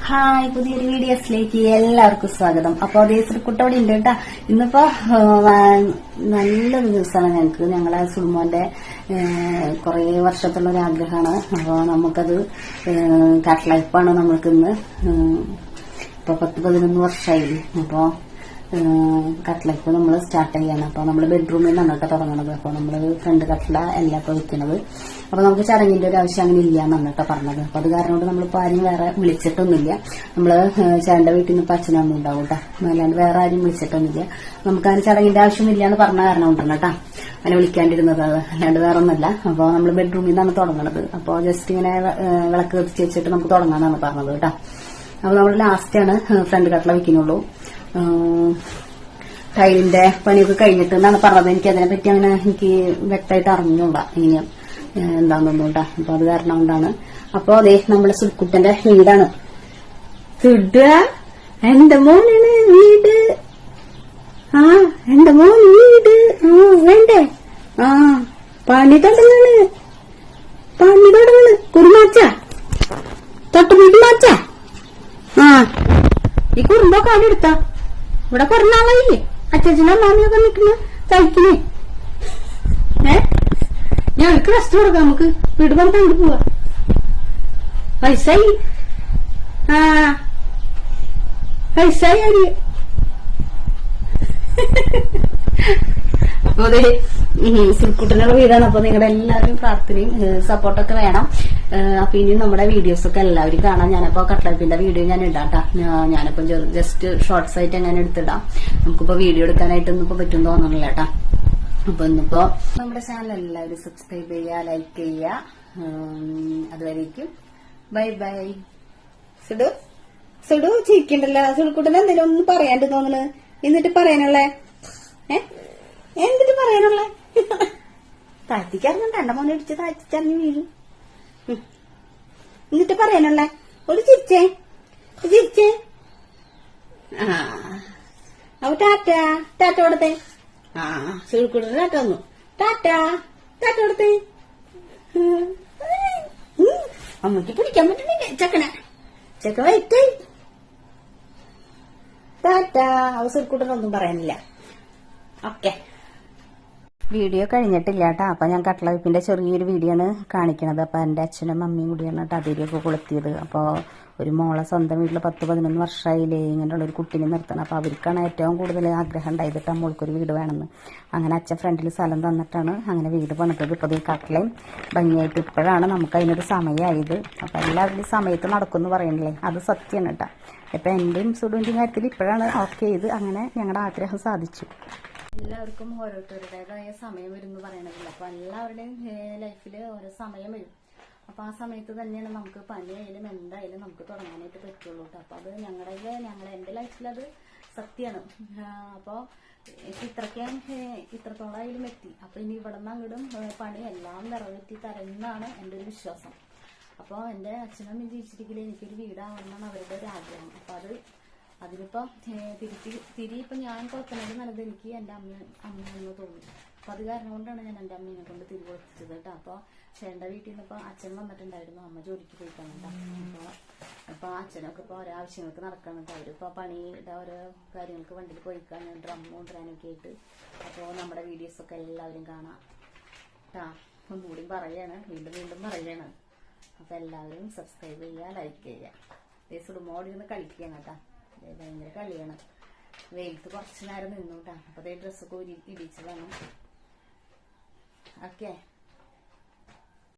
Hi, പുതിയൊരു വീഡിയോസിലേക്ക് എല്ലാവർക്കും സ്വാഗതം. അപ്പൊ അതേ ശ്രീക്കുട്ടോടെ ഉണ്ട് കേട്ടാ. ഇന്നിപ്പോ നല്ലൊരു ദിവസമാണ് ഞങ്ങൾക്ക്. ഞങ്ങളെ സുൽമോന്റെ കുറെ വർഷത്തുള്ള ഒരു ആഗ്രഹമാണ്. അപ്പൊ നമുക്കത് കട്ട്ലൈപ്പാണ് നമ്മൾക്ക് ഇന്ന്. ഇപ്പൊ 10-11 വർഷമായി. അപ്പൊ കട്ട്ലൈപ്പ് നമ്മൾ സ്റ്റാർട്ട് ചെയ്യാണ്. അപ്പൊ നമ്മള് ബെഡ്റൂമിൽ നിന്നിട്ട് തുടങ്ങണത്. അപ്പൊ നമ്മള് ഫ്രണ്ട് കട്ട്ല എല്ലാം ഇപ്പൊ വെക്കണത്. അപ്പൊ നമുക്ക് ചടങ്ങിന്റെ ഒരു ആവശ്യം അങ്ങനെ ഇല്ല എന്നിട്ട് പറഞ്ഞത്. അപ്പൊ അത് കാരണം കൊണ്ട് നമ്മളിപ്പോ ആരും വേറെ വിളിച്ചിട്ടൊന്നുമില്ല. നമ്മള് ചേട്ടന്റെ വീട്ടിൽ നിന്ന് ഇപ്പൊ അച്ഛനൊന്നും ഉണ്ടാവും കേട്ടാ. അല്ലാണ്ട് വേറെ ആരും വിളിച്ചിട്ടൊന്നുമില്ല. നമുക്ക് അതിന് ചടങ്ങിന്റെ ആവശ്യമില്ല എന്ന് പറഞ്ഞ കാരണം കൊണ്ടാണ് കേട്ടാ അങ്ങനെ വിളിക്കാണ്ടിരുന്നത്. അല്ലാണ്ട് വേറെ ഒന്നല്ല. അപ്പൊ നമ്മള് ബെഡ്റൂമിൽ നിന്നാണ് തുടങ്ങണത്. അപ്പൊ ജസ്റ്റ് ഇങ്ങനെ വിളക്ക് കത്തിച്ച് വെച്ചിട്ട് നമുക്ക് തുടങ്ങാന്നാണ് പറഞ്ഞത് കേട്ടാ. അപ്പൊ നമ്മൾ ലാസ്റ്റാണ് ഫ്രണ്ട് കട്ട്ല വെക്കുന്നുള്ളൂ. ടൈലിന്റെ പണിയൊക്കെ കഴിഞ്ഞിട്ട് എന്നാണ് പറഞ്ഞത്. എനിക്ക് അതിനെ പറ്റി അങ്ങനെ എനിക്ക് വ്യക്തമായിട്ട് അറിഞ്ഞൂടാ ഇനി എന്താന്നൊന്നുണ്ടാ. അപ്പൊ അത് കാരണം കൊണ്ടാണ്. അപ്പൊ അതെ നമ്മളെ സുൽക്കുട്ടന്റെ വീടാണ്. എന്റെ മോനാണ് വീട്. എന്റെ മോൻ വീട് വേണ്ടേ? പണി തുടങ്ങണ് കുറുമാച്ച തൊട്ട് മാച്ച. ഈ കുറുമ്പോ കാലെടുത്താ ഇവിടെ കുറഞ്ഞ ആളായില്ലേ? അച്ഛനും അമ്മാമിയൊക്കെ നിൽക്കുന്ന സൈക്കിള്. ഞങ്ങൾക്ക് റെസ്റ്റ് കൊടുക്കാം. നമുക്ക് വീട് പറഞ്ഞ അങ്ങോട്ട് പോവാ. പൈസായി പൈസായി അരി. അപ്പൊ അതെ സുൽക്കുട്ടനുള്ള വീടാണ്. അപ്പൊ നിങ്ങളുടെ എല്ലാവരും പ്രാർത്ഥനയും സപ്പോർട്ടൊക്കെ വേണം. അപ്പൊ ഇനി നമ്മുടെ വീഡിയോസ് ഒക്കെ എല്ലാവരും കാണാം. ഞാനപ്പോ കട്ട്ലൈപ്പിന്റെ വീഡിയോ ഞാൻ ഇടാട്ടാ. ഞാനിപ്പോ ജസ്റ്റ് ഷോർട്സ് ആയിട്ട് അങ്ങനെ എടുത്തിടാം. നമുക്കിപ്പോ വീഡിയോ എടുക്കാനായിട്ട് ഇന്നിപ്പോ പറ്റും തോന്നണില്ല കേട്ടാ. അപ്പൊ ഇന്നിപ്പോ നമ്മുടെ ചാനൽ എല്ലാവരും സബ്സ്ക്രൈബ് ചെയ്യുക, ലൈക്ക് ചെയ്യുക. അതുവരേക്കും ബൈ ബൈ. സുഡു ചിരിക്കണ്ടല്ലോ. സുൽക്കുട്ടൻ എന്തെങ്കിലും ഒന്നും പറയാണ്ട് തോന്നണ്. എന്നിട്ട് പറയാനുള്ളേ എന്തിട്ട് പറയാനുള്ളേ? താഴ്ത്തിക്കറിഞ്ഞുണ്ട്. എന്റെ മോനെ ഇടിച്ച് താഴ്ത്തിച്ചറിഞ്ഞ് വീഴും. എന്നിട്ട് പറയാനുള്ളേ ഒരു ചിരിച്ചേ ചിരിച്ചേ. അപ്പൊ ടാറ്റ കൊടുത്തേ. സുൽക്കുട്ടൻ ടാറ്റ വന്നു. ടാറ്റ കൊടുത്തേ. അമ്മയ്ക്ക് പിടിക്കാൻ പറ്റുന്നില്ലേ ചെക്ക വൈറ്റ്. ടാറ്റ. അവ സുൽക്കുട്ടനൊന്നും പറയാനില്ല. ഓക്കെ. വീഡിയോ കഴിഞ്ഞിട്ടില്ല കേട്ടോ. അപ്പൊ ഞാൻ കട്ട്ലൈപ്പിന്റെ ചെറിയൊരു വീഡിയോ ആണ് കാണിക്കണത്. അപ്പൊ എന്റെ അച്ഛനും അമ്മയും കൂടിയാണ് കേട്ടോ അതിരിയൊക്കെ കൊളുത്തിയത്. അപ്പൊ ഒരു മോളെ സ്വന്തം വീട്ടിൽ 10-11 വർഷമായില്ലേ ഇങ്ങനെയുള്ള ഒരു കുട്ടീനെ നിർത്തണം. അപ്പൊ അവർക്കാണ് ഏറ്റവും കൂടുതൽ ആഗ്രഹം ഉണ്ടായത് മോൾക്കൊരു വീട് വേണമെന്ന്. അങ്ങനെ അച്ഛൻ ഫ്രണ്ടിൽ സ്ഥലം തന്നിട്ടാണ് അങ്ങനെ വീട് പണിതത്. ഇപ്പൊ ഈ കട്ട്ലയും ഭംഗിയായിട്ട് ഇപ്പോഴാണ് നമുക്ക് അതിനൊരു സമയമായത്. അപ്പൊ എല്ലാവരുടെയും സമയത്ത് നടക്കുമെന്ന് പറയണില്ലേ, അത് സത്യമാണ് കേട്ടോ. ഇപ്പൊ എന്റെയും സുഡുവിന്റെയും കാര്യത്തിൽ ഇപ്പോഴാണ് ഓക്കെ ചെയ്ത് അങ്ങനെ ഞങ്ങളുടെ ആഗ്രഹം സാധിച്ചു. എല്ലാവർക്കും ഓരോരുത്തരുടേതായ സമയം വരും എന്ന് പറയണതില്ല. അപ്പൊ എല്ലാവരുടെയും ലൈഫില് ഓരോ സമയം വരും. അപ്പൊ ആ സമയത്ത് തന്നെയാണ് നമുക്ക് പനിയായാലും എന്തായാലും നമുക്ക് തുടങ്ങാനായിട്ട് പറ്റുള്ളൂ കേട്ടോ. അപ്പൊ അത് എന്റെ ലൈഫിൽ അത് സത്യമാണ്. അപ്പൊ ഇത്രത്തോളായാലും എത്തി. അപ്പൊ ഇനി ഇവിടെ നിന്ന് അങ്ങോട്ടും പണി എല്ലാം നിറവേറ്റി തരുന്നതാണ് എന്റെ ഒരു വിശ്വാസം. അപ്പൊ എന്റെ അച്ഛനും ജീവിച്ചിരിക്കല് എനിക്കൊരു വീടാവണമെന്നാണ് അവരുടെ ഒരു ആഗ്രഹം. അപ്പൊ അതിനിപ്പോ തിരി ഇപ്പൊ ഞാൻ കൊടുക്കുന്നത് നല്ലത് എനിക്ക് എന്റെ അമ്മയാണെന്ന് തോന്നി. അപ്പൊ അത് കാരണം കൊണ്ടാണ് ഞാൻ എന്റെ അമ്മയെ കൊണ്ട് തിരി കൊടുത്തത് കേട്ടോ. അപ്പൊ ചേട്ടന്റെ വീട്ടിൽ നിന്ന് ഇപ്പൊ അച്ഛൻ വന്നിട്ടുണ്ടായിരുന്നു. അമ്മ ജോലിക്ക് പോയിട്ടാണ്. അപ്പൊ അച്ഛനൊക്കെ ഇപ്പൊ ഓരോ ആവശ്യങ്ങൾക്ക് നടക്കുന്നുണ്ട്. അവരിപ്പോ പണിയുടെ ഓരോ കാര്യങ്ങൾക്ക് വണ്ടിയിൽ പോയിക്കാണ് ഡ്രമ്മ് കൊണ്ടുവരാനൊക്കെ ആയിട്ട്. അപ്പൊ നമ്മുടെ വീഡിയോസ് ഒക്കെ എല്ലാവരും കാണാം കേട്ടാ. ഒന്നുകൂടി പറയാണ്, വീണ്ടും പറയാണ്. അപ്പൊ എല്ലാവരും സബ്സ്ക്രൈബ് ചെയ്യുക, ലൈക്ക് ചെയ്യുക. സുടുമോടി ഒന്ന് കളിക്കുകയാണ് കേട്ടാ. ഭയങ്കര കളിയാണ്. വെയിലത്ത് കുറച്ചു നേരം നിന്നു കേട്ടാ. അപ്പൊ ഡ്രസ്സൊക്കെ ഇടിച്ചതാണ്. ഓക്കെ.